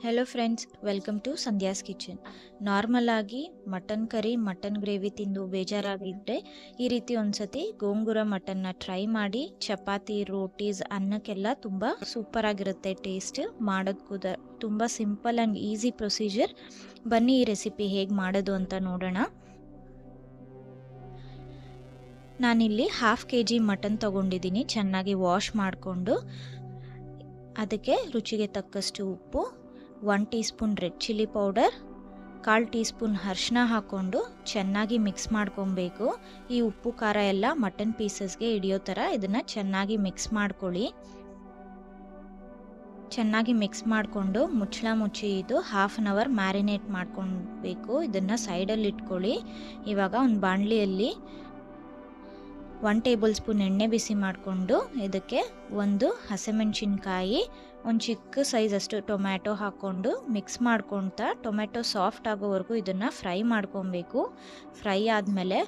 Hello friends, welcome to Sandhya's kitchen. Normal ಆಗಿ mutton curry, mutton gravy ತಿಂದು ಬೇಜಾರಾಗಿದ್ದರೆ ಈ ರೀತಿ ಒಂದ್ಸತಿ ಗೋಂಗೂರ ಮಟನ್ನ ಟ್ರೈ ಮಾಡಿ. ಚಪಾತಿ, ರೋಟೀಸ್, ಅನ್ನಕ್ಕೆಲ್ಲ ತುಂಬ ಸೂಪರ್ ಆಗಿರುತ್ತೆ ಟೇಸ್ಟ್. ಮಾಡೋದು ಕೂಡ ತುಂಬ ಸಿಂಪಲ್ ಆ್ಯಂಡ್ ಈಸಿ ಪ್ರೊಸೀಜರ್. ಬನ್ನಿ ಈ ರೆಸಿಪಿ ಹೇಗೆ ಮಾಡೋದು ಅಂತ ನೋಡೋಣ. ನಾನಿಲ್ಲಿ 1/2 kg ಮಟನ್ ತೊಗೊಂಡಿದ್ದೀನಿ. ಚೆನ್ನಾಗಿ ವಾಶ್ ಮಾಡಿಕೊಂಡು ಅದಕ್ಕೆ ರುಚಿಗೆ ತಕ್ಕಷ್ಟು ಉಪ್ಪು, 1 tea spoon red chilli powder, 1/4 tea spoon ಅರಿಶಿನ ಹಾಕ್ಕೊಂಡು ಚೆನ್ನಾಗಿ ಮಿಕ್ಸ್ ಮಾಡ್ಕೊಬೇಕು. ಈ ಉಪ್ಪು ಖಾರ ಎಲ್ಲ ಮಟನ್ ಪೀಸಸ್ಗೆ ಹಿಡಿಯೋ ಥರ ಇದನ್ನು ಚೆನ್ನಾಗಿ ಮಿಕ್ಸ್ ಮಾಡ್ಕೊಳ್ಳಿ. ಚೆನ್ನಾಗಿ ಮಿಕ್ಸ್ ಮಾಡಿಕೊಂಡು ಮುಚ್ಚಳ ಮುಚ್ಚಿ ಇದು 1/2 an hour ಮ್ಯಾರಿನೇಟ್ ಮಾಡ್ಕೊಬೇಕು. ಇದನ್ನು ಸೈಡಲ್ಲಿ ಇಟ್ಕೊಳ್ಳಿ. ಇವಾಗ ಒಂದು ಬಾಣಲಿಯಲ್ಲಿ 1 ಟೇಬಲ್ ಸ್ಪೂನ್ ಎಣ್ಣೆ ಬಿಸಿ ಮಾಡಿಕೊಂಡು ಇದಕ್ಕೆ ಒಂದು ಹಸಿಮೆಣಸಿನ್ಕಾಯಿ, ಒಂದು ಚಿಕ್ಕ ಸೈಜ್ ಅಷ್ಟು ಟೊಮ್ಯಾಟೊ ಹಾಕ್ಕೊಂಡು ಮಿಕ್ಸ್ ಮಾಡ್ಕೊಳ್ತಾ ಟೊಮ್ಯಾಟೊ ಸಾಫ್ಟ್ ಆಗೋವರೆಗೂ ಇದನ್ನು ಫ್ರೈ ಮಾಡ್ಕೊಬೇಕು. ಫ್ರೈ ಆದಮೇಲೆ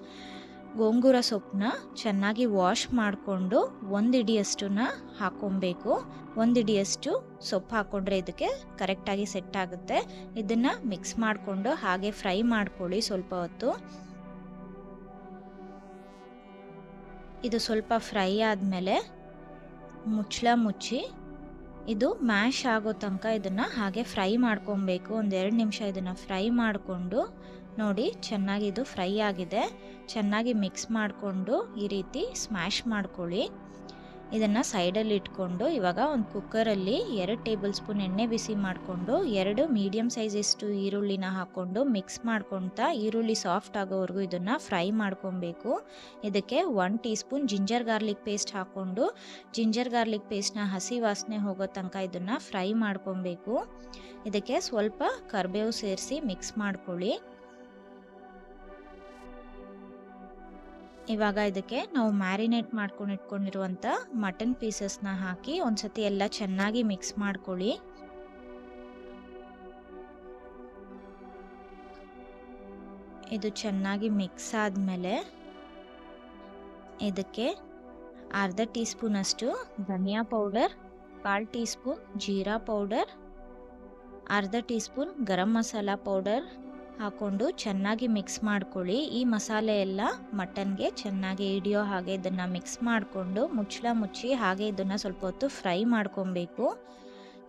ಗೋಂಗೂರ ಸೊಪ್ಪನ್ನ ಚೆನ್ನಾಗಿ ವಾಶ್ ಮಾಡಿಕೊಂಡು 1 ಹಿಡಿಯಷ್ಟನ್ನ ಹಾಕ್ಕೊಬೇಕು. 1 ಹಿಡಿಯಷ್ಟು ಸೊಪ್ಪು ಹಾಕ್ಕೊಂಡ್ರೆ ಇದಕ್ಕೆ ಕರೆಕ್ಟಾಗಿ ಸೆಟ್ ಆಗುತ್ತೆ. ಇದನ್ನು ಮಿಕ್ಸ್ ಮಾಡಿಕೊಂಡು ಹಾಗೆ ಫ್ರೈ ಮಾಡ್ಕೊಳ್ಳಿ ಸ್ವಲ್ಪ ಹೊತ್ತು. ಇದು ಸ್ವಲ್ಪ ಫ್ರೈ ಆದಮೇಲೆ ಮುಚ್ಚಳ ಮುಚ್ಚಿ ಇದು ಮ್ಯಾಶ್ ಆಗೋ ತನಕ ಇದನ್ನು ಹಾಗೆ ಫ್ರೈ ಮಾಡ್ಕೊಬೇಕು. 1-2 ನಿಮಿಷ ಇದನ್ನು ಫ್ರೈ ಮಾಡಿಕೊಂಡು ನೋಡಿ ಚೆನ್ನಾಗಿ ಇದು ಫ್ರೈ ಆಗಿದೆ. ಚೆನ್ನಾಗಿ ಮಿಕ್ಸ್ ಮಾಡಿಕೊಂಡು ಈ ರೀತಿ ಸ್ಮ್ಯಾಶ್ ಮಾಡ್ಕೊಳ್ಳಿ. ಇದನ್ನು ಸೈಡಲ್ಲಿ ಇಟ್ಕೊಂಡು ಇವಾಗ ಒಂದು ಕುಕ್ಕರಲ್ಲಿ 2 ಟೇಬಲ್ ಸ್ಪೂನ್ ಎಣ್ಣೆ ಬಿಸಿ ಮಾಡಿಕೊಂಡು 2 ಮೀಡಿಯಮ್ ಸೈಜಷ್ಟು ಈರುಳ್ಳಿನ ಹಾಕ್ಕೊಂಡು ಮಿಕ್ಸ್ ಮಾಡ್ಕೊತಾ ಈರುಳ್ಳಿ ಸಾಫ್ಟ್ ಆಗೋವರೆಗೂ ಇದನ್ನು ಫ್ರೈ ಮಾಡ್ಕೊಬೇಕು. ಇದಕ್ಕೆ 1 tea spoon ginger garlic paste ಹಾಕ್ಕೊಂಡು ಜಿಂಜರ್ ಗಾರ್ಲಿಕ್ ಪೇಸ್ಟ್ನ ಹಸಿ ವಾಸನೆ ಹೋಗೋ ತನಕ ಇದನ್ನು ಫ್ರೈ ಮಾಡ್ಕೊಬೇಕು. ಇದಕ್ಕೆ ಸ್ವಲ್ಪ ಕರಿಬೇವು ಸೇರಿಸಿ ಮಿಕ್ಸ್ ಮಾಡ್ಕೊಳ್ಳಿ. ಇವಾಗ ಇದಕ್ಕೆ ನಾವು ಮ್ಯಾರಿನೇಟ್ ಮಾಡ್ಕೊಂಡು ಇಟ್ಕೊಂಡಿರುವಂಥ ಮಟನ್ ಪೀಸಸ್ನ ಹಾಕಿ ಒಂದ್ಸತಿ ಎಲ್ಲ ಚೆನ್ನಾಗಿ ಮಿಕ್ಸ್ ಮಾಡ್ಕೊಳ್ಳಿ. ಇದು ಚೆನ್ನಾಗಿ ಮಿಕ್ಸ್ ಆದಮೇಲೆ ಇದಕ್ಕೆ 1/2 ಟೀ ಸ್ಪೂನ್ ಅಷ್ಟು ಧನಿಯಾ ಪೌಡರ್, 1/4 ಟೀ ಸ್ಪೂನ್ ಜೀರಾ powder, 1/2 teaspoon garam masala powder ಹಾಕ್ಕೊಂಡು ಚೆನ್ನಾಗಿ ಮಿಕ್ಸ್ ಮಾಡ್ಕೊಳ್ಳಿ. ಈ ಮಸಾಲೆ ಎಲ್ಲ ಮಟನ್ಗೆ ಚೆನ್ನಾಗಿ ಹಿಡಿಯೋ ಹಾಗೆ ಇದನ್ನು ಮಿಕ್ಸ್ ಮಾಡಿಕೊಂಡು ಮುಚ್ಚಳ ಮುಚ್ಚಿ ಹಾಗೆ ಇದನ್ನು ಸ್ವಲ್ಪ ಹೊತ್ತು ಫ್ರೈ ಮಾಡ್ಕೊಬೇಕು.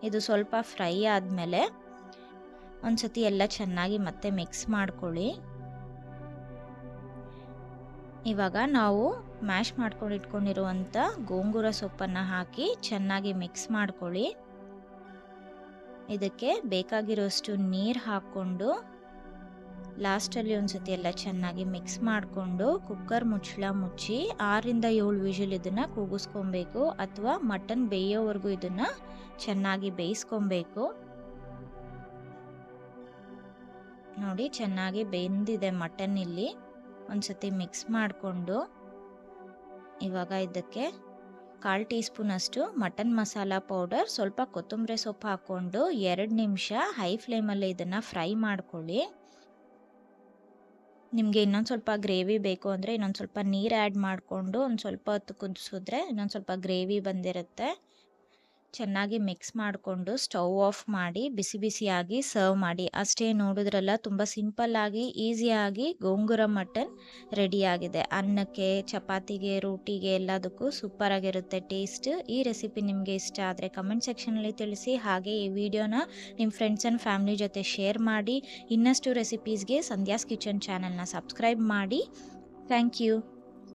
ಇದು ಸ್ವಲ್ಪ ಫ್ರೈ ಆದಮೇಲೆ ಒಂದ್ಸತಿ ಎಲ್ಲ ಚೆನ್ನಾಗಿ ಮತ್ತೆ ಮಿಕ್ಸ್ ಮಾಡ್ಕೊಳ್ಳಿ. ಇವಾಗ ನಾವು ಮ್ಯಾಶ್ ಮಾಡ್ಕೊಂಡು ಇಟ್ಕೊಂಡಿರುವಂಥ ಗೋಂಗೂರ ಸೊಪ್ಪನ್ನು ಹಾಕಿ ಚೆನ್ನಾಗಿ ಮಿಕ್ಸ್ ಮಾಡ್ಕೊಳ್ಳಿ. ಇದಕ್ಕೆ ಬೇಕಾಗಿರೋಷ್ಟು ನೀರು ಹಾಕ್ಕೊಂಡು ಲಾಸ್ಟಲ್ಲಿ ಒಂದ್ಸತಿ ಎಲ್ಲ ಚೆನ್ನಾಗಿ ಮಿಕ್ಸ್ ಮಾಡಿಕೊಂಡು ಕುಕ್ಕರ್ ಮುಚ್ಚಳ ಮುಚ್ಚಿ 6-7 ವಿಷಲ್ ಇದನ್ನು ಕೂಗಿಸ್ಕೊಬೇಕು ಅಥವಾ ಮಟನ್ ಬೇಯೋವರೆಗೂ ಇದನ್ನು ಚೆನ್ನಾಗಿ ಬೇಯಿಸ್ಕೊಬೇಕು. ನೋಡಿ ಚೆನ್ನಾಗಿ ಬೆಂದಿದೆ ಮಟನ್. ಇಲ್ಲಿ ಒಂದ್ಸತಿ ಮಿಕ್ಸ್ ಮಾಡಿಕೊಂಡು ಇವಾಗ ಇದಕ್ಕೆ 1/4 ಟೀ ಸ್ಪೂನ್ ಅಷ್ಟು ಮಟನ್ ಮಸಾಲ ಪೌಡರ್, ಸ್ವಲ್ಪ ಕೊತ್ತಂಬರಿ ಸೊಪ್ಪು ಹಾಕ್ಕೊಂಡು 2 ನಿಮಿಷ ಹೈ ಫ್ಲೇಮಲ್ಲಿ ಇದನ್ನು ಫ್ರೈ ಮಾಡ್ಕೊಳ್ಳಿ. ನಿಮಗೆ ಇನ್ನೊಂದು ಸ್ವಲ್ಪ ಗ್ರೇವಿ ಬೇಕು ಅಂದರೆ ಇನ್ನೊಂದು ಸ್ವಲ್ಪ ನೀರು ಆ್ಯಡ್ ಮಾಡಿಕೊಂಡು ಒಂದು ಸ್ವಲ್ಪ ಹೊತ್ತು ಕುದಿಸಿದ್ರೆ ಇನ್ನೊಂದು ಸ್ವಲ್ಪ ಗ್ರೇವಿ ಬಂದಿರುತ್ತೆ. ಚೆನ್ನಾಗಿ ಮಿಕ್ಸ್ ಮಾಡಿಕೊಂಡು ಸ್ಟವ್ ಆಫ್ ಮಾಡಿ ಬಿಸಿ ಬಿಸಿಯಾಗಿ ಸರ್ವ್ ಮಾಡಿ. ಅಷ್ಟೇ, ನೋಡಿದ್ರಲ್ಲ ತುಂಬ ಸಿಂಪಲ್ಲಾಗಿ ಈಸಿಯಾಗಿ ಗೋಂಗೂರ ಮಟನ್ ರೆಡಿಯಾಗಿದೆ. ಅನ್ನಕ್ಕೆ, ಚಪಾತಿಗೆ, ರೋಟಿಗೆ ಎಲ್ಲದಕ್ಕೂ ಸೂಪರಾಗಿರುತ್ತೆ ಟೇಸ್ಟ್. ಈ ರೆಸಿಪಿ ನಿಮಗೆ ಇಷ್ಟ ಆದರೆ ಕಮೆಂಟ್ ಸೆಕ್ಷನಲ್ಲಿ ತಿಳಿಸಿ. ಹಾಗೆ ಈ ವಿಡಿಯೋನ ನಿಮ್ಮ ಫ್ರೆಂಡ್ಸ್ ಆ್ಯಂಡ್ ಫ್ಯಾಮಿಲಿ ಜೊತೆ ಶೇರ್ ಮಾಡಿ. ಇನ್ನಷ್ಟು ರೆಸಿಪೀಸ್ಗೆ ಸಂಧ್ಯಾಸ್ ಕಿಚನ್ ಚಾನಲ್ನ ಸಬ್ಸ್ಕ್ರೈಬ್ ಮಾಡಿ. Thank you.